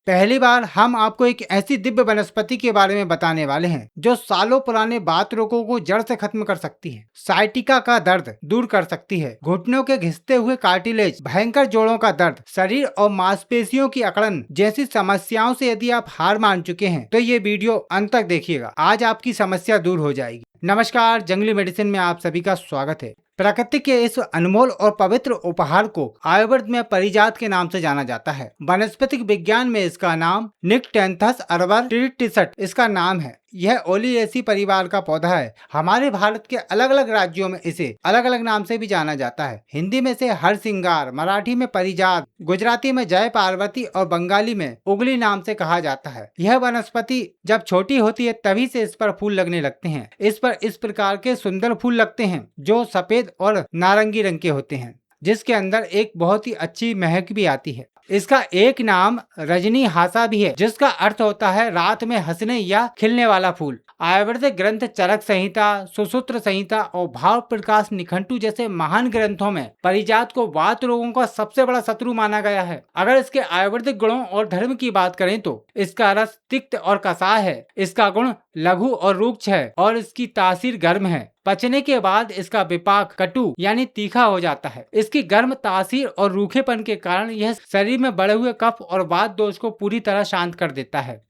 पहली बार हम आपको एक ऐसी दिव्य वनस्पति के बारे में बताने वाले हैं जो सालों पुराने बात रोगों को जड़ से खत्म कर सकती है, साइटिका का दर्द दूर कर सकती है, घुटनों के घिसते हुए कार्टिलेज, भयंकर जोड़ों का दर्द, शरीर और मांसपेशियों की अकड़न जैसी समस्याओं से यदि आप हार मान चुके हैं तो ये वीडियो अंत तक देखिएगा। आज आपकी समस्या दूर हो जाएगी। नमस्कार, जंगली मेडिसिन में आप सभी का स्वागत है। प्रकृति के इस अनमोल और पवित्र उपहार को आयुर्वेद में परिजात के नाम से जाना जाता है। वनस्पतिक विज्ञान में इसका नाम निक्टेंथस अर्बर ट्रिटिसट इसका नाम है। यह ओलिएसी परिवार का पौधा है। हमारे भारत के अलग अलग राज्यों में इसे अलग अलग नाम से भी जाना जाता है। हिंदी में इसे हरसिंगार, मराठी में परिजात, गुजराती में जय पार्वती और बंगाली में उगली नाम से कहा जाता है। यह वनस्पति जब छोटी होती है तभी से इस पर फूल लगने लगते हैं। इस पर इस प्रकार के सुंदर फूल लगते हैं जो सफेद और नारंगी रंग के होते हैं, जिसके अंदर एक बहुत ही अच्छी महक भी आती है। इसका एक नाम रजनी हासा भी है, जिसका अर्थ होता है रात में हंसने या खिलने वाला फूल। आयुर्वेदिक ग्रंथ चरक संहिता, सुसूत्र संहिता और भाव प्रकाश निघंटु जैसे महान ग्रंथों में परिजात को वात रोगों का सबसे बड़ा शत्रु माना गया है। अगर इसके आयुर्वेदिक गुणों और धर्म की बात करें तो इसका रस तिक्त और कसाय है, इसका गुण लघु और रुक्ष है और इसकी तासीर गर्म है। पचने के बाद इसका विपाक कटु यानी तीखा हो जाता है। इसकी गर्म तासीर और रूखेपन के कारण यह शरीर में बढ़े हुए कफ और वात दोष को पूरी तरह शांत कर देता है।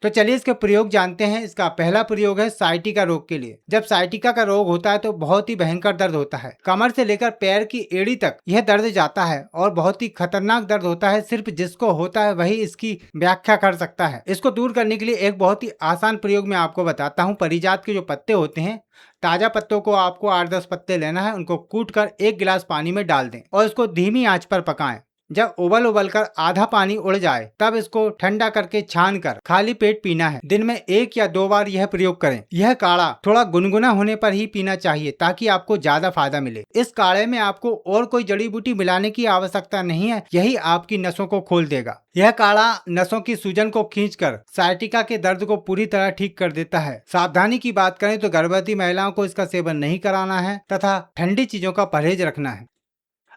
तो चलिए इसके प्रयोग जानते हैं। इसका पहला प्रयोग है साइटिका रोग के लिए। जब साइटिका का रोग होता है तो बहुत ही भयंकर दर्द होता है। कमर से लेकर पैर की एड़ी तक यह दर्द जाता है और बहुत ही खतरनाक दर्द होता है। सिर्फ जिसको होता है वही इसकी व्याख्या कर सकता है। इसको दूर करने के लिए एक बहुत ही आसान प्रयोग मैं आपको बताता हूँ। परिजात के जो पत्ते होते हैं, ताजा पत्तों को आपको 8-10 पत्ते लेना है, उनको कूट कर 1 गिलास पानी में डाल दें और इसको धीमी आंच पर पकाएं। जब उबल कर आधा पानी उड़ जाए तब इसको ठंडा करके छान कर खाली पेट पीना है। दिन में 1 या 2 बार यह प्रयोग करें। यह काढ़ा थोड़ा गुनगुना होने पर ही पीना चाहिए ताकि आपको ज्यादा फायदा मिले। इस काढ़े में आपको और कोई जड़ी बूटी मिलाने की आवश्यकता नहीं है, यही आपकी नसों को खोल देगा। यह काढ़ा नसों की सूजन को खींचकर साइटिका के दर्द को पूरी तरह ठीक कर देता है। सावधानी की बात करें तो गर्भवती महिलाओं को इसका सेवन नहीं कराना है तथा ठंडी चीजों का परहेज रखना है।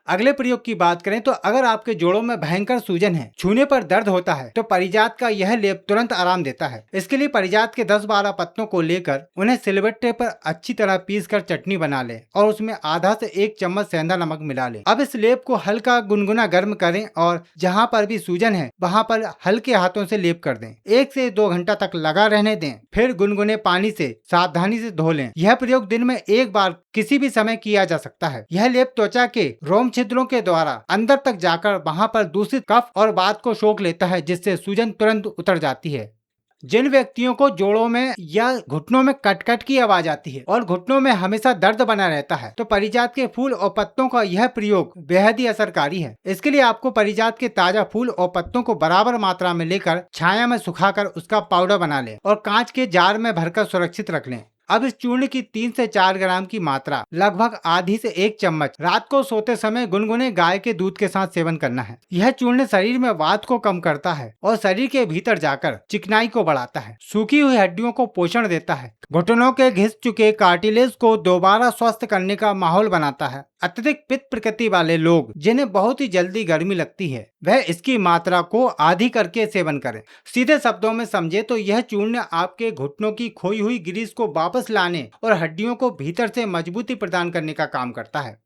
अगले प्रयोग की बात करें तो अगर आपके जोड़ों में भयंकर सूजन है, छूने पर दर्द होता है तो परिजात का यह लेप तुरंत आराम देता है। इसके लिए परिजात के 10-12 पत्तों को लेकर उन्हें सिलबट्टे पर अच्छी तरह पीसकर चटनी बना लें और उसमें आधा से 1 चम्मच सेंधा नमक मिला लें। अब इस लेप को हल्का गुनगुना गर्म करें और जहाँ पर भी सूजन है वहाँ पर हल्के हाथों से लेप कर दें। 1 से 2 घंटा तक लगा रहने दें, फिर गुनगुने पानी से सावधानी से धो लें। यह प्रयोग दिन में 1 बार किसी भी समय किया जा सकता है। यह लेप त्वचा के रोम छिद्रों के द्वारा अंदर तक जाकर वहां पर दूषित कफ और वात को सोख लेता है, जिससे सूजन तुरंत उतर जाती है। जिन व्यक्तियों को जोड़ों में या घुटनों में कट की आवाज आती है और घुटनों में हमेशा दर्द बना रहता है तो परिजात के फूल और पत्तों का यह प्रयोग बेहद ही असरकारी है। इसके लिए आपको परिजात के ताजा फूल और पत्तों को बराबर मात्रा में लेकर छाया में सुखाकर उसका पाउडर बना लें और कांच के जार में भरकर सुरक्षित रख लें। अब इस चूर्ण की 3 से 4 ग्राम की मात्रा लगभग आधी से 1 चम्मच रात को सोते समय गुनगुने गाय के दूध के साथ सेवन करना है। यह चूर्ण शरीर में वात को कम करता है और शरीर के भीतर जाकर चिकनाई को बढ़ाता है, सूखी हुई हड्डियों को पोषण देता है, घुटनों के घिस चुके कार्टिलेज को दोबारा स्वस्थ करने का माहौल बनाता है। अत्यधिक पित्त प्रकृति वाले लोग जिन्हें बहुत ही जल्दी गर्मी लगती है वह इसकी मात्रा को आधी करके सेवन करें। सीधे शब्दों में समझे तो यह चूर्ण आपके घुटनों की खोई हुई ग्रीस को वापस लाने और हड्डियों को भीतर से मजबूती प्रदान करने का काम करता है।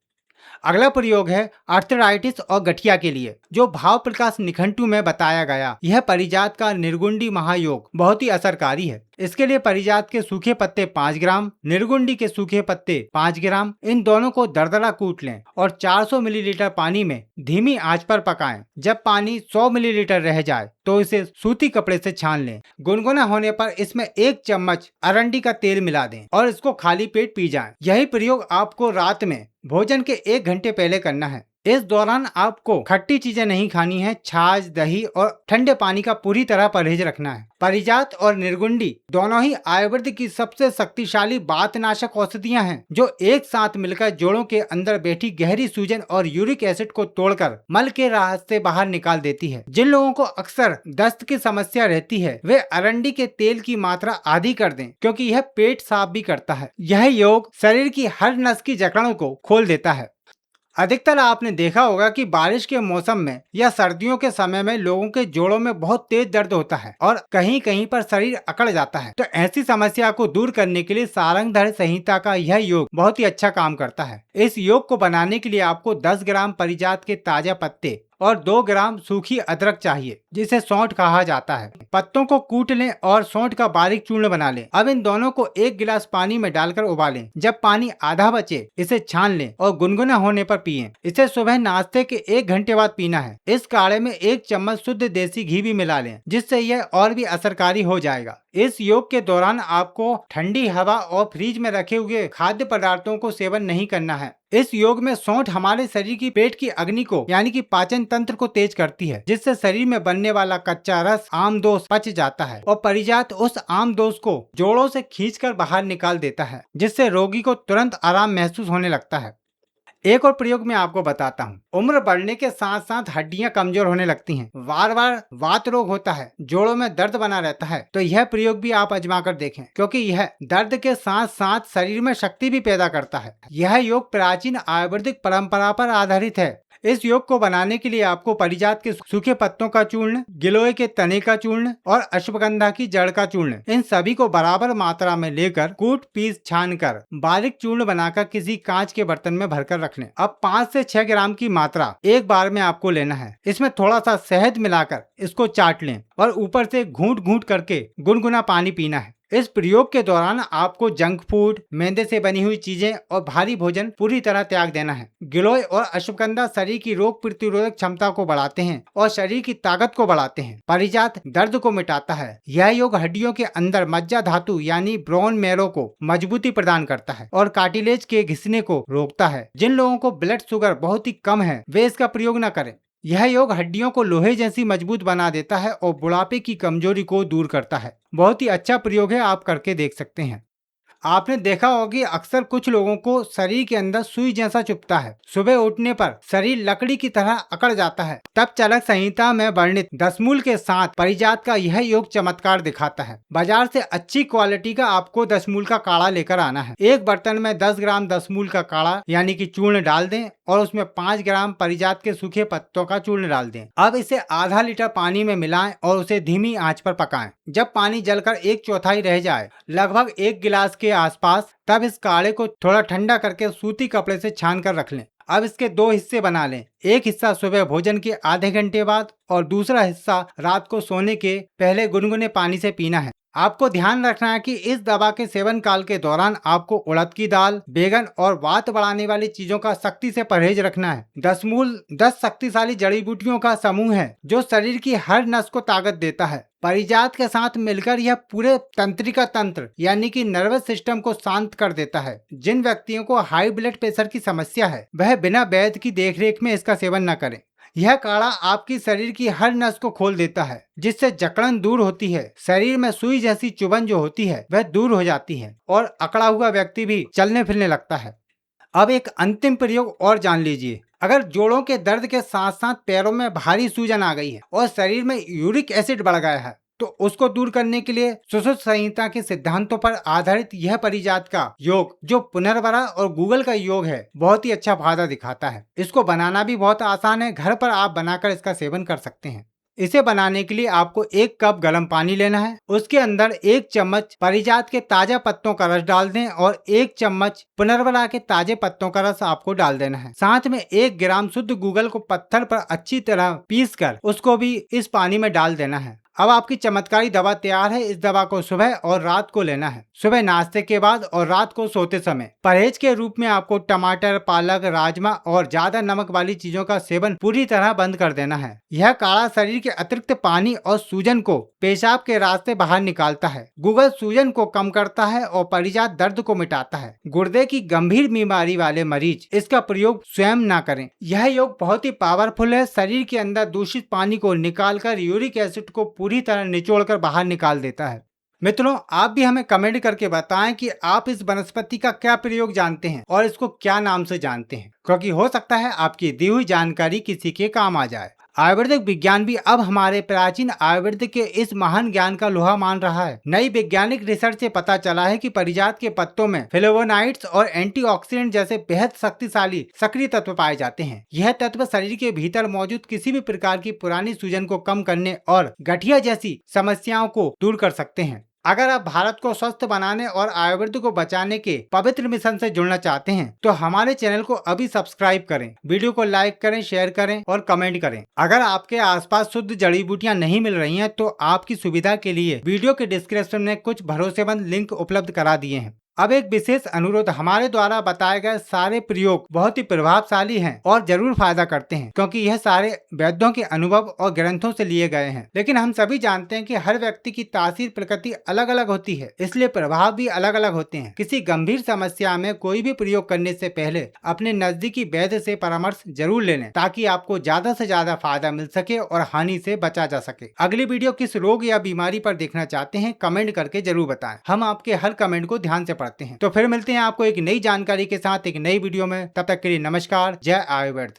अगला प्रयोग है आर्थराइटिस और गठिया के लिए, जो भाव प्रकाश निघंटु में बताया गया। यह परिजात का निर्गुंडी महायोग बहुत ही असरकारी है। इसके लिए परिजात के सूखे पत्ते 5 ग्राम, निर्गुंडी के सूखे पत्ते 5 ग्राम, इन दोनों को दरदरा कूट लें और 400 मिलीलीटर पानी में धीमी आंच पर पकाएं। जब पानी 100 मिलीलीटर रह जाए तो इसे सूती कपड़े से छान लें। गुनगुना होने पर इसमें 1 चम्मच अरंडी का तेल मिला दें और इसको खाली पेट पी जाएं। यही प्रयोग आपको रात में भोजन के 1 घंटे पहले करना है। इस दौरान आपको खट्टी चीजें नहीं खानी है। छाछ, दही और ठंडे पानी का पूरी तरह परहेज रखना है। परिजात और निर्गुंडी दोनों ही आयुर्वेद की सबसे शक्तिशाली वातनाशक औषधियां हैं, जो एक साथ मिलकर जोड़ों के अंदर बैठी गहरी सूजन और यूरिक एसिड को तोड़कर मल के रास्ते बाहर निकाल देती है। जिन लोगों को अक्सर दस्त की समस्या रहती है वे अरंडी के तेल की मात्रा आधी कर दें, क्योंकि यह पेट साफ भी करता है। यह योग शरीर की हर नस की जकड़ों को खोल देता है। अधिकतर आपने देखा होगा कि बारिश के मौसम में या सर्दियों के समय में लोगों के जोड़ों में बहुत तेज दर्द होता है और कहीं कहीं पर शरीर अकड़ जाता है। तो ऐसी समस्या को दूर करने के लिए सारंगधर संहिता का यह योग बहुत ही अच्छा काम करता है। इस योग को बनाने के लिए आपको 10 ग्राम परिजात के ताजा पत्ते और 2 ग्राम सूखी अदरक चाहिए, जिसे सौंठ कहा जाता है। पत्तों को कूट लें और सौंठ का बारीक चूर्ण बना लें। अब इन दोनों को 1 गिलास पानी में डालकर उबालें। जब पानी आधा बचे इसे छान लें और गुनगुना होने पर पिएं। इसे सुबह नाश्ते के 1 घंटे बाद पीना है। इस काढ़े में 1 चम्मच शुद्ध देसी घी भी मिला लें, जिससे यह और भी असरकारी हो जाएगा। इस योग के दौरान आपको ठंडी हवा और फ्रिज में रखे हुए खाद्य पदार्थों को सेवन नहीं करना है। इस योग में सौंठ हमारे शरीर की पेट की अग्नि को यानी कि पाचन तंत्र को तेज करती है, जिससे शरीर में बनने वाला कच्चा रस आमदोष पच जाता है और परिजात उस आमदोष को जोड़ों से खींचकर बाहर निकाल देता है, जिससे रोगी को तुरंत आराम महसूस होने लगता है। एक और प्रयोग मैं आपको बताता हूँ। उम्र बढ़ने के साथ साथ हड्डियां कमजोर होने लगती हैं, बार बार वात रोग होता है, जोड़ों में दर्द बना रहता है, तो यह प्रयोग भी आप आजमा कर देखें, क्योंकि यह दर्द के साथ साथ शरीर में शक्ति भी पैदा करता है। यह योग प्राचीन आयुर्वेदिक परंपरा पर आधारित है। इस योग को बनाने के लिए आपको परिजात के सूखे पत्तों का चूर्ण, गिलोय के तने का चूर्ण और अश्वगंधा की जड़ का चूर्ण, इन सभी को बराबर मात्रा में लेकर कूट पीस छान कर बारीक चूर्ण बनाकर किसी कांच के बर्तन में भरकर रख लें। अब 5 से 6 ग्राम की मात्रा एक बार में आपको लेना है। इसमें थोड़ा सा शहद मिलाकर इसको चाट लें और ऊपर से घूंट घूंट करके गुनगुना पानी पीना है। इस प्रयोग के दौरान आपको जंक फूड, मैदे से बनी हुई चीजें और भारी भोजन पूरी तरह त्याग देना है। गिलोय और अश्वगंधा शरीर की रोग प्रतिरोधक क्षमता को बढ़ाते हैं और शरीर की ताकत को बढ़ाते हैं। परिजात दर्द को मिटाता है। यह योग हड्डियों के अंदर मज्जा धातु यानी ब्रोन मैरो को मजबूती प्रदान करता है और कार्टिलेज के घिसने को रोकता है। जिन लोगों को ब्लड शुगर बहुत ही कम है वे इसका प्रयोग न करें। यह योग हड्डियों को लोहे जैसी मजबूत बना देता है और बुढ़ापे की कमजोरी को दूर करता है। बहुत ही अच्छा प्रयोग है, आप करके देख सकते हैं। आपने देखा होगा कि अक्सर कुछ लोगों को शरीर के अंदर सुई जैसा चुभता है। सुबह उठने पर शरीर लकड़ी की तरह अकड़ जाता है। तब चरक संहिता में वर्णित दशमूल के साथ परिजात का यह योग चमत्कार दिखाता है। बाजार से अच्छी क्वालिटी का आपको दशमूल का काढ़ा लेकर आना है। एक बर्तन में 10 ग्राम दशमूल का काढ़ा यानी कि चूर्ण डाल दें और उसमें 5 ग्राम परिजात के सूखे पत्तों का चूर्ण डाल दें। अब इसे आधा लीटर पानी में मिलाएं और उसे धीमी आंच पर पकाएं। जब पानी जलकर 1/4 रह जाए, लगभग 1 गिलास के आसपास, तब इस काढ़े को थोड़ा ठंडा करके सूती कपड़े से छान कर रख लें। अब इसके 2 हिस्से बना लें। एक हिस्सा सुबह भोजन के आधे घंटे बाद और दूसरा हिस्सा रात को सोने के पहले गुनगुने पानी से पीना है। आपको ध्यान रखना है कि इस दवा के सेवन काल के दौरान आपको उड़द की दाल, बैगन और वात बढ़ाने वाली चीजों का सख्ती से परहेज रखना है। दशमूल 10 शक्तिशाली जड़ी बूटियों का समूह है जो शरीर की हर नस को ताकत देता है। परिजात के साथ मिलकर यह पूरे तंत्रिका तंत्र यानी कि नर्वस सिस्टम को शांत कर देता है। जिन व्यक्तियों को हाई ब्लड प्रेशर की समस्या है वह बिना वैद्य की देखरेख में इसका सेवन न करें। यह काढ़ा आपकी शरीर की हर नस को खोल देता है, जिससे जकड़न दूर होती है। शरीर में सुई जैसी चुभन जो होती है वह दूर हो जाती है और अकड़ा हुआ व्यक्ति भी चलने फिरने लगता है। अब एक अंतिम प्रयोग और जान लीजिए। अगर जोड़ों के दर्द के साथ साथ पैरों में भारी सूजन आ गई है और शरीर में यूरिक एसिड बढ़ गया है, तो उसको दूर करने के लिए सुश्रुत संहिता के सिद्धांतों पर आधारित यह परिजात का योग, जो पुनर्वरा और गूगल का योग है, बहुत ही अच्छा फायदा दिखाता है। इसको बनाना भी बहुत आसान है। घर पर आप बनाकर इसका सेवन कर सकते हैं। इसे बनाने के लिए आपको 1 कप गर्म पानी लेना है। उसके अंदर 1 चम्मच परिजात के ताजा पत्तों का रस डाल दें और 1 चम्मच पुनर्वरा के ताजे पत्तों का रस आपको डाल देना है। साथ में 1 ग्राम शुद्ध गूगल को पत्थर पर अच्छी तरह पीसकर उसको भी इस पानी में डाल देना है। अब आपकी चमत्कारी दवा तैयार है। इस दवा को सुबह और रात को लेना है, सुबह नाश्ते के बाद और रात को सोते समय। परहेज के रूप में आपको टमाटर, पालक, राजमा और ज्यादा नमक वाली चीजों का सेवन पूरी तरह बंद कर देना है। यह काढ़ा शरीर के अतिरिक्त पानी और सूजन को पेशाब के रास्ते बाहर निकालता है। गूगल सूजन को कम करता है और परिजात दर्द को मिटाता है। गुर्दे की गंभीर बीमारी वाले मरीज इसका प्रयोग स्वयं ना करें। यह योग बहुत ही पावरफुल है। शरीर के अंदर दूषित पानी को निकालकर यूरिक एसिड को पूरी तरह निचोड़कर बाहर निकाल देता है। मित्रों, आप भी हमें कमेंट करके बताएं कि आप इस वनस्पति का क्या प्रयोग जानते हैं और इसको क्या नाम से जानते हैं, क्योंकि हो सकता है आपकी दी हुई जानकारी किसी के काम आ जाए। आयुर्वेदिक विज्ञान भी अब हमारे प्राचीन आयुर्वेद के इस महान ज्ञान का लोहा मान रहा है। नई वैज्ञानिक रिसर्च से पता चला है कि पारिजात के पत्तों में फ्लेवोनाइड्स और एंटीऑक्सीडेंट जैसे बेहद शक्तिशाली सक्रिय तत्व पाए जाते हैं। यह तत्व शरीर के भीतर मौजूद किसी भी प्रकार की पुरानी सूजन को कम करने और गठिया जैसी समस्याओं को दूर कर सकते हैं। अगर आप भारत को स्वस्थ बनाने और आयुर्वेद को बचाने के पवित्र मिशन से जुड़ना चाहते हैं तो हमारे चैनल को अभी सब्सक्राइब करें, वीडियो को लाइक करें, शेयर करें और कमेंट करें। अगर आपके आसपास शुद्ध जड़ी बूटियां नहीं मिल रही हैं तो आपकी सुविधा के लिए वीडियो के डिस्क्रिप्शन में कुछ भरोसेमंद लिंक उपलब्ध करा दिए हैं। अब एक विशेष अनुरोध, हमारे द्वारा बताए गए सारे प्रयोग बहुत ही प्रभावशाली हैं और जरूर फायदा करते हैं क्योंकि यह सारे वैद्यों के अनुभव और ग्रंथों से लिए गए हैं। लेकिन हम सभी जानते हैं कि हर व्यक्ति की तासीर प्रकृति अलग अलग होती है, इसलिए प्रभाव भी अलग अलग होते हैं। किसी गंभीर समस्या में कोई भी प्रयोग करने से पहले अपने नजदीकी वैद्य से परामर्श जरूर ले लें ताकि आपको ज्यादा से ज्यादा फायदा मिल सके और हानि से बचा जा सके। अगली वीडियो किस रोग या बीमारी पर देखना चाहते हैं कमेंट करके जरूर बताएं, हम आपके हर कमेंट को ध्यान से पढ़ते हैं। तो फिर मिलते हैं आपको एक नई जानकारी के साथ एक नई वीडियो में। तब तक के लिए नमस्कार, जय आयुर्वेद।